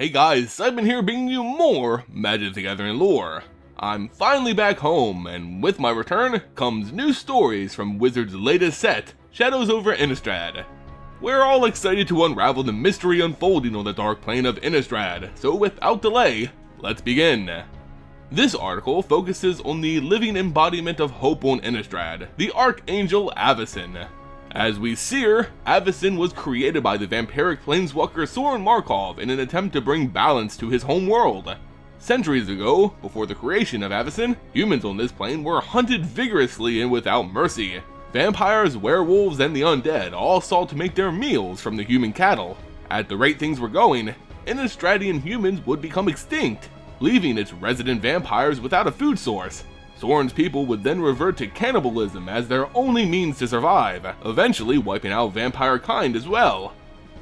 Hey guys, Simon here bringing you more Magic the Gathering lore. I'm finally back home, and with my return comes new stories from Wizards' latest set, Shadows Over Innistrad. We're all excited to unravel the mystery unfolding on the dark plane of Innistrad, so without delay, let's begin. This article focuses on the living embodiment of hope on Innistrad, the Archangel Avacyn. As we see her, Avacyn was created by the vampiric planeswalker Sorin Markov in an attempt to bring balance to his home world. Centuries ago, before the creation of Avacyn, humans on this plane were hunted vigorously and without mercy. Vampires, werewolves, and the undead all sought to make their meals from the human cattle. At the rate things were going, Innistradian humans would become extinct, leaving its resident vampires without a food source. Sorin's people would then revert to cannibalism as their only means to survive, eventually wiping out vampire kind as well.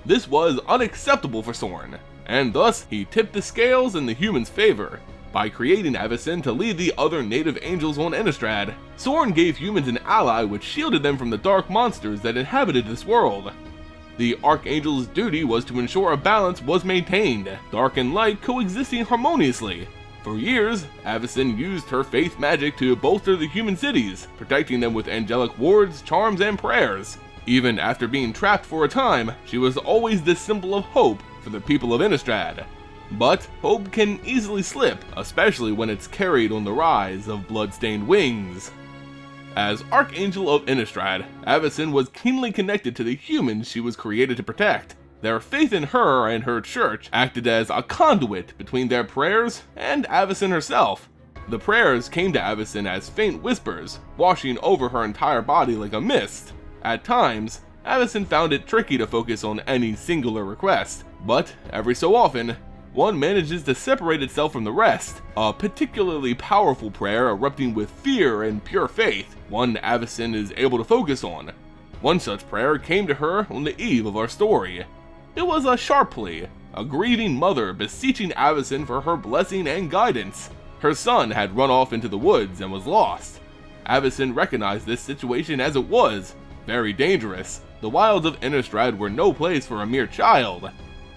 This was unacceptable for Sorin, and thus he tipped the scales in the humans' favor. By creating Avacyn to lead the other native angels on Innistrad, Sorin gave humans an ally which shielded them from the dark monsters that inhabited this world. The Archangel's duty was to ensure a balance was maintained, dark and light coexisting harmoniously. For years, Avacyn used her faith magic to bolster the human cities, protecting them with angelic wards, charms, and prayers. Even after being trapped for a time, she was always the symbol of hope for the people of Innistrad. But hope can easily slip, especially when it's carried on the rise of blood-stained wings. As Archangel of Innistrad, Avacyn was keenly connected to the humans she was created to protect. Their faith in her and her church acted as a conduit between their prayers and Avacyn herself. The prayers came to Avacyn as faint whispers, washing over her entire body like a mist. At times, Avacyn found it tricky to focus on any singular request, but every so often, one manages to separate itself from the rest, a particularly powerful prayer erupting with fear and pure faith, one Avacyn is able to focus on. One such prayer came to her on the eve of our story. It was a sharp plea, a grieving mother beseeching Avacyn for her blessing and guidance. Her son had run off into the woods and was lost. Avacyn recognized this situation as it was very dangerous. The wilds of Innistrad were no place for a mere child.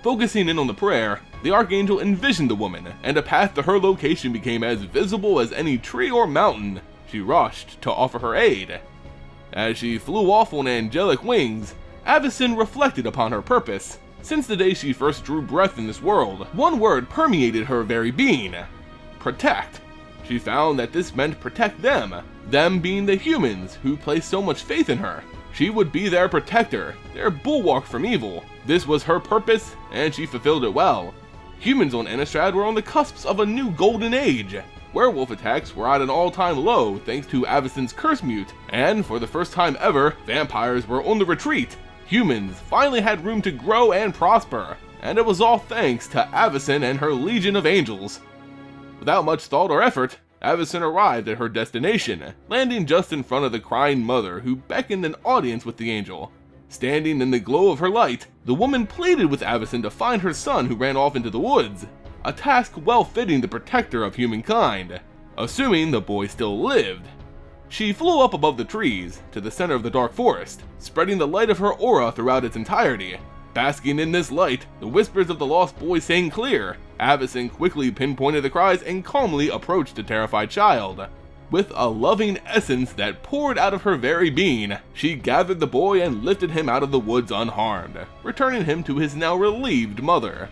Focusing in on the prayer, the Archangel envisioned the woman, and a path to her location became as visible as any tree or mountain. She rushed to offer her aid. As she flew off on angelic wings, Avacyn reflected upon her purpose. Since the day she first drew breath in this world, one word permeated her very being: protect. She found that this meant protect them being the humans who placed so much faith in her. She would be their protector, their bulwark from evil. This was her purpose, and she fulfilled it well. Humans on Innistrad were on the cusps of a new golden age. Werewolf attacks were at an all-time low thanks to Avacyn's curse mute, and for the first time ever, vampires were on the retreat. Humans finally had room to grow and prosper, and it was all thanks to Avacyn and her legion of angels. Without much thought or effort, Avacyn arrived at her destination, landing just in front of the crying mother who beckoned an audience with the angel. Standing in the glow of her light, the woman pleaded with Avacyn to find her son who ran off into the woods, a task well fitting the protector of humankind, assuming the boy still lived. She flew up above the trees, to the center of the dark forest, spreading the light of her aura throughout its entirety. Basking in this light, the whispers of the lost boy sang clear. Avacyn quickly pinpointed the cries and calmly approached the terrified child. With a loving essence that poured out of her very being, she gathered the boy and lifted him out of the woods unharmed, returning him to his now relieved mother.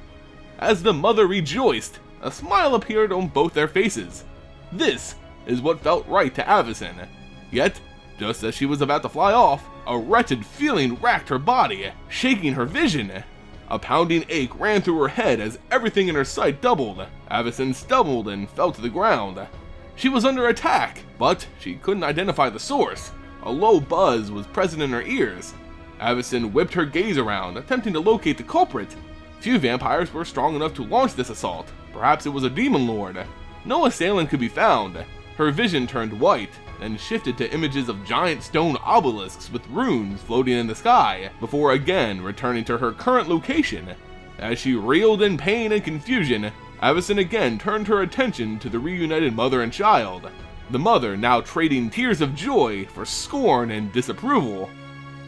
As the mother rejoiced, a smile appeared on both their faces. This is what felt right to Avacyn. Yet, just as she was about to fly off, a wretched feeling racked her body, shaking her vision. A pounding ache ran through her head as everything in her sight doubled. Avacyn stumbled and fell to the ground. She was under attack, but she couldn't identify the source. A low buzz was present in her ears. Avacyn whipped her gaze around, attempting to locate the culprit. Few vampires were strong enough to launch this assault. Perhaps it was a demon lord. No assailant could be found. Her vision turned white, then shifted to images of giant stone obelisks with runes floating in the sky, before again returning to her current location. As she reeled in pain and confusion, Avacyn again turned her attention to the reunited mother and child, the mother now trading tears of joy for scorn and disapproval.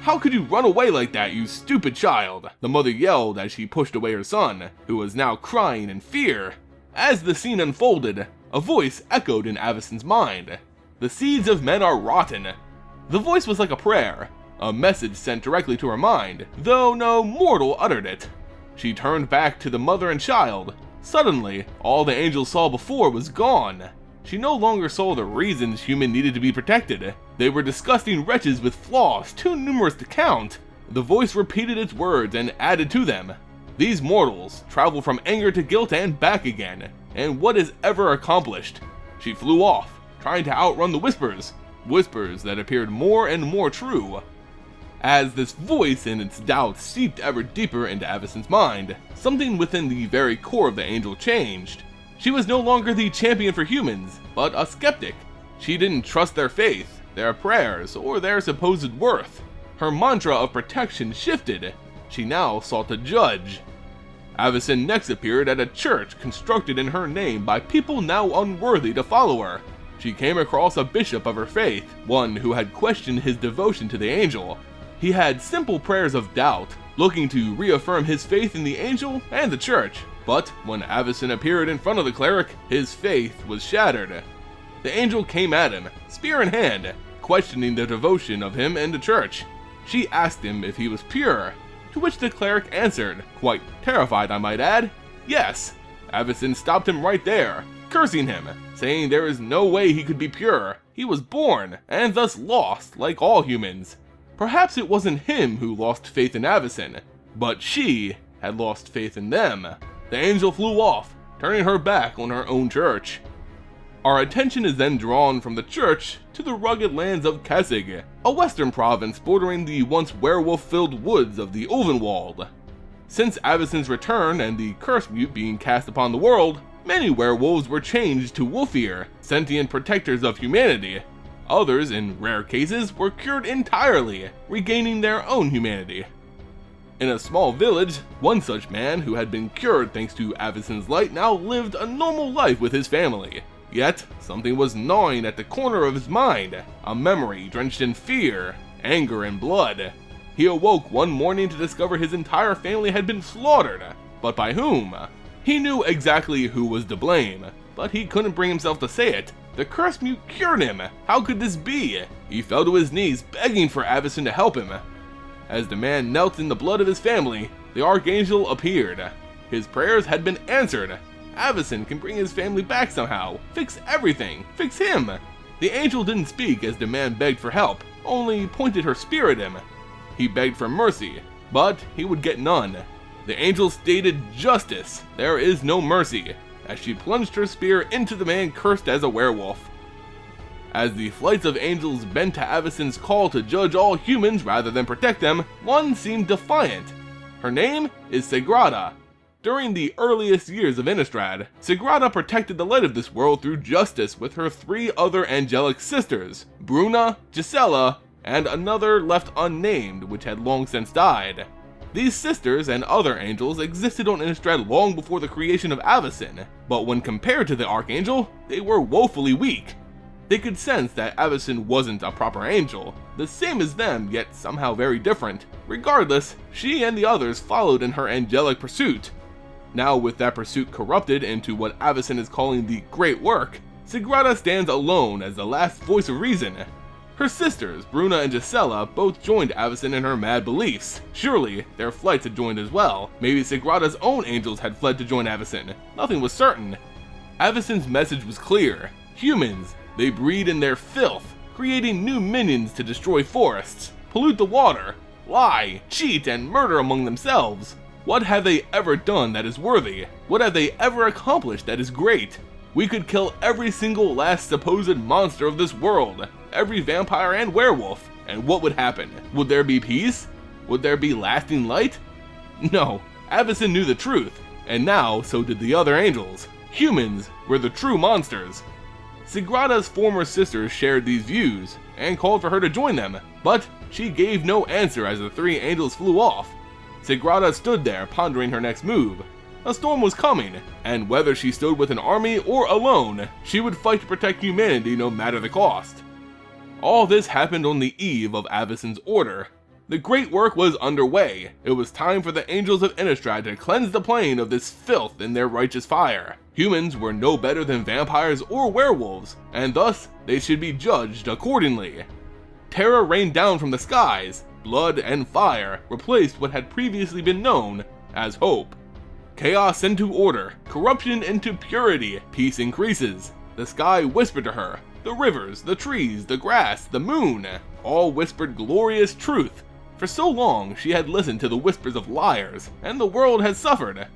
"How could you run away like that, you stupid child?" the mother yelled as she pushed away her son, who was now crying in fear. As the scene unfolded, a voice echoed in Avacyn's mind. "The seeds of men are rotten." The voice was like a prayer, a message sent directly to her mind, though no mortal uttered it. She turned back to the mother and child. Suddenly, all the angels saw before was gone. She no longer saw the reasons humans needed to be protected. They were disgusting wretches with flaws too numerous to count. The voice repeated its words and added to them. These mortals travel from anger to guilt and back again, and what is ever accomplished? She flew off, trying to outrun the whispers that appeared more and more true. As this voice and its doubts seeped ever deeper into Avacyn's mind, something within the very core of the angel changed. She was no longer the champion for humans, but a skeptic. She didn't trust their faith, their prayers, or their supposed worth. Her mantra of protection shifted. She now sought to judge. Avacyn next appeared at a church constructed in her name by people now unworthy to follow her. She came across a bishop of her faith, one who had questioned his devotion to the angel. He had simple prayers of doubt, looking to reaffirm his faith in the angel and the church. But when Avacyn appeared in front of the cleric, his faith was shattered. The angel came at him, spear in hand, questioning the devotion of him and the church. She asked him if he was pure, to which the cleric answered, quite terrified I might add, yes. Avacyn stopped him right there, cursing him, saying there is no way he could be pure. He was born, and thus lost, like all humans. Perhaps it wasn't him who lost faith in Avacyn, but she had lost faith in them. The angel flew off, turning her back on her own church. Our attention is then drawn from the church to the rugged lands of Kessig, a western province bordering the once werewolf-filled woods of the Ulvenwald. Since Avacyn's return and the curse mute being cast upon the world, many werewolves were changed to Wolfir, sentient protectors of humanity. Others, in rare cases, were cured entirely, regaining their own humanity. In a small village, one such man who had been cured thanks to Avacyn's light now lived a normal life with his family. Yet, something was gnawing at the corner of his mind, a memory drenched in fear, anger, and blood. He awoke one morning to discover his entire family had been slaughtered, but by whom? He knew exactly who was to blame, but he couldn't bring himself to say it. The curse mute cured him. How could this be? He fell to his knees begging for Avacyn to help him. As the man knelt in the blood of his family, the Archangel appeared. His prayers had been answered. Avacyn can bring his family back somehow. Fix everything. Fix him. The angel didn't speak as the man begged for help, only pointed her spear at him. He begged for mercy, but he would get none. The angel stated justice. There is no mercy, as she plunged her spear into the man cursed as a werewolf. As the flights of angels bent to Avacyn's call to judge all humans rather than protect them, one seemed defiant. Her name is Sagrada. During the earliest years of Innistrad, Sagrada protected the light of this world through justice with her 3 other angelic sisters, Bruna, Gisela, and another left unnamed which had long since died. These sisters and other angels existed on Innistrad long before the creation of Avacyn, but when compared to the Archangel, they were woefully weak. They could sense that Avacyn wasn't a proper angel, the same as them yet somehow very different. Regardless, she and the others followed in her angelic pursuit. Now with that pursuit corrupted into what Avacyn is calling the Great Work, Sagrada stands alone as the last voice of reason. Her sisters, Bruna and Gisela, both joined Avacyn in her mad beliefs. Surely, their flights had joined as well. Maybe Sagrada's own angels had fled to join Avacyn. Nothing was certain. Avacyn's message was clear. Humans, they breed in their filth, creating new minions to destroy forests, pollute the water, lie, cheat, and murder among themselves. What have they ever done that is worthy? What have they ever accomplished that is great? We could kill every single last supposed monster of this world, every vampire and werewolf, and what would happen? Would there be peace? Would there be lasting light? No, Avacyn knew the truth, and now so did the other angels. Humans were the true monsters. Sagrada's former sisters shared these views, and called for her to join them, but she gave no answer as the 3 angels flew off. Sagrada stood there pondering her next move. A storm was coming, and whether she stood with an army or alone, she would fight to protect humanity no matter the cost. All this happened on the eve of Avacyn's order. The great work was underway. It was time for the Angels of Innistrad to cleanse the plane of this filth in their righteous fire. Humans were no better than vampires or werewolves, and thus they should be judged accordingly. Terror rained down from the skies. Blood and fire replaced what had previously been known as hope. Chaos into order, corruption into purity, peace increases. The sky whispered to her. The rivers, the trees, the grass, the moon, all whispered glorious truth. For so long she had listened to the whispers of liars, and the world had suffered.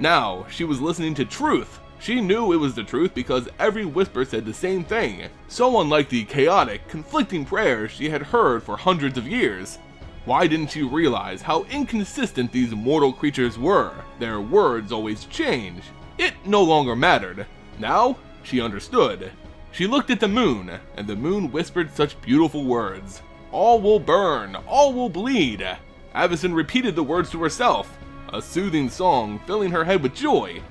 Now she was listening to truth. She knew it was the truth because every whisper said the same thing, so unlike the chaotic, conflicting prayers she had heard for hundreds of years. Why didn't she realize how inconsistent these mortal creatures were? Their words always change. It no longer mattered. Now, she understood. She looked at the moon, and the moon whispered such beautiful words. All will burn, all will bleed. Avacyn repeated the words to herself, a soothing song filling her head with joy.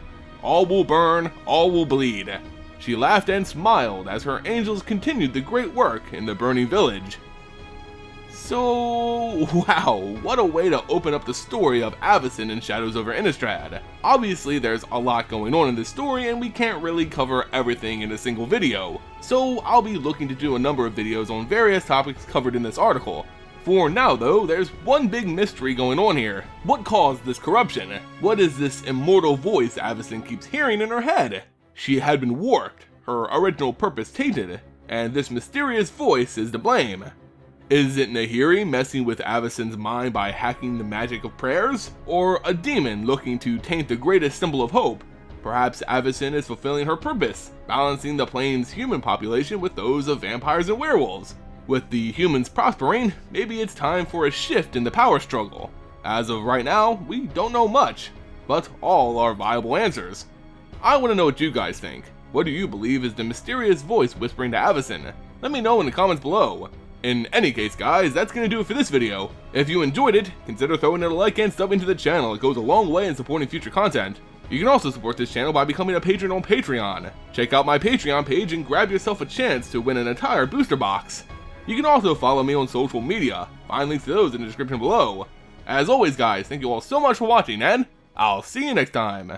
All will burn, all will bleed. She laughed and smiled as her angels continued the great work in the burning village. So, wow, what a way to open up the story of Avacyn in Shadows Over Innistrad. Obviously there's a lot going on in this story and we can't really cover everything in a single video, so I'll be looking to do a number of videos on various topics covered in this article. For now though, there's one big mystery going on here. What caused this corruption? What is this immortal voice Avacyn keeps hearing in her head? She had been warped, her original purpose tainted, and this mysterious voice is to blame. Is it Nahiri messing with Avacyn's mind by hacking the magic of prayers? Or a demon looking to taint the greatest symbol of hope? Perhaps Avacyn is fulfilling her purpose, balancing the plane's human population with those of vampires and werewolves. With the humans prospering, maybe it's time for a shift in the power struggle. As of right now, we don't know much, but all are viable answers. I want to know what you guys think. What do you believe is the mysterious voice whispering to Avacyn? Let me know in the comments below. In any case guys, that's gonna do it for this video. If you enjoyed it, consider throwing it a like and subbing to the channel. It goes a long way in supporting future content. You can also support this channel by becoming a patron on Patreon. Check out my Patreon page and grab yourself a chance to win an entire booster box. You can also follow me on social media. Find links to those in the description below. As always guys, thank you all so much for watching and I'll see you next time.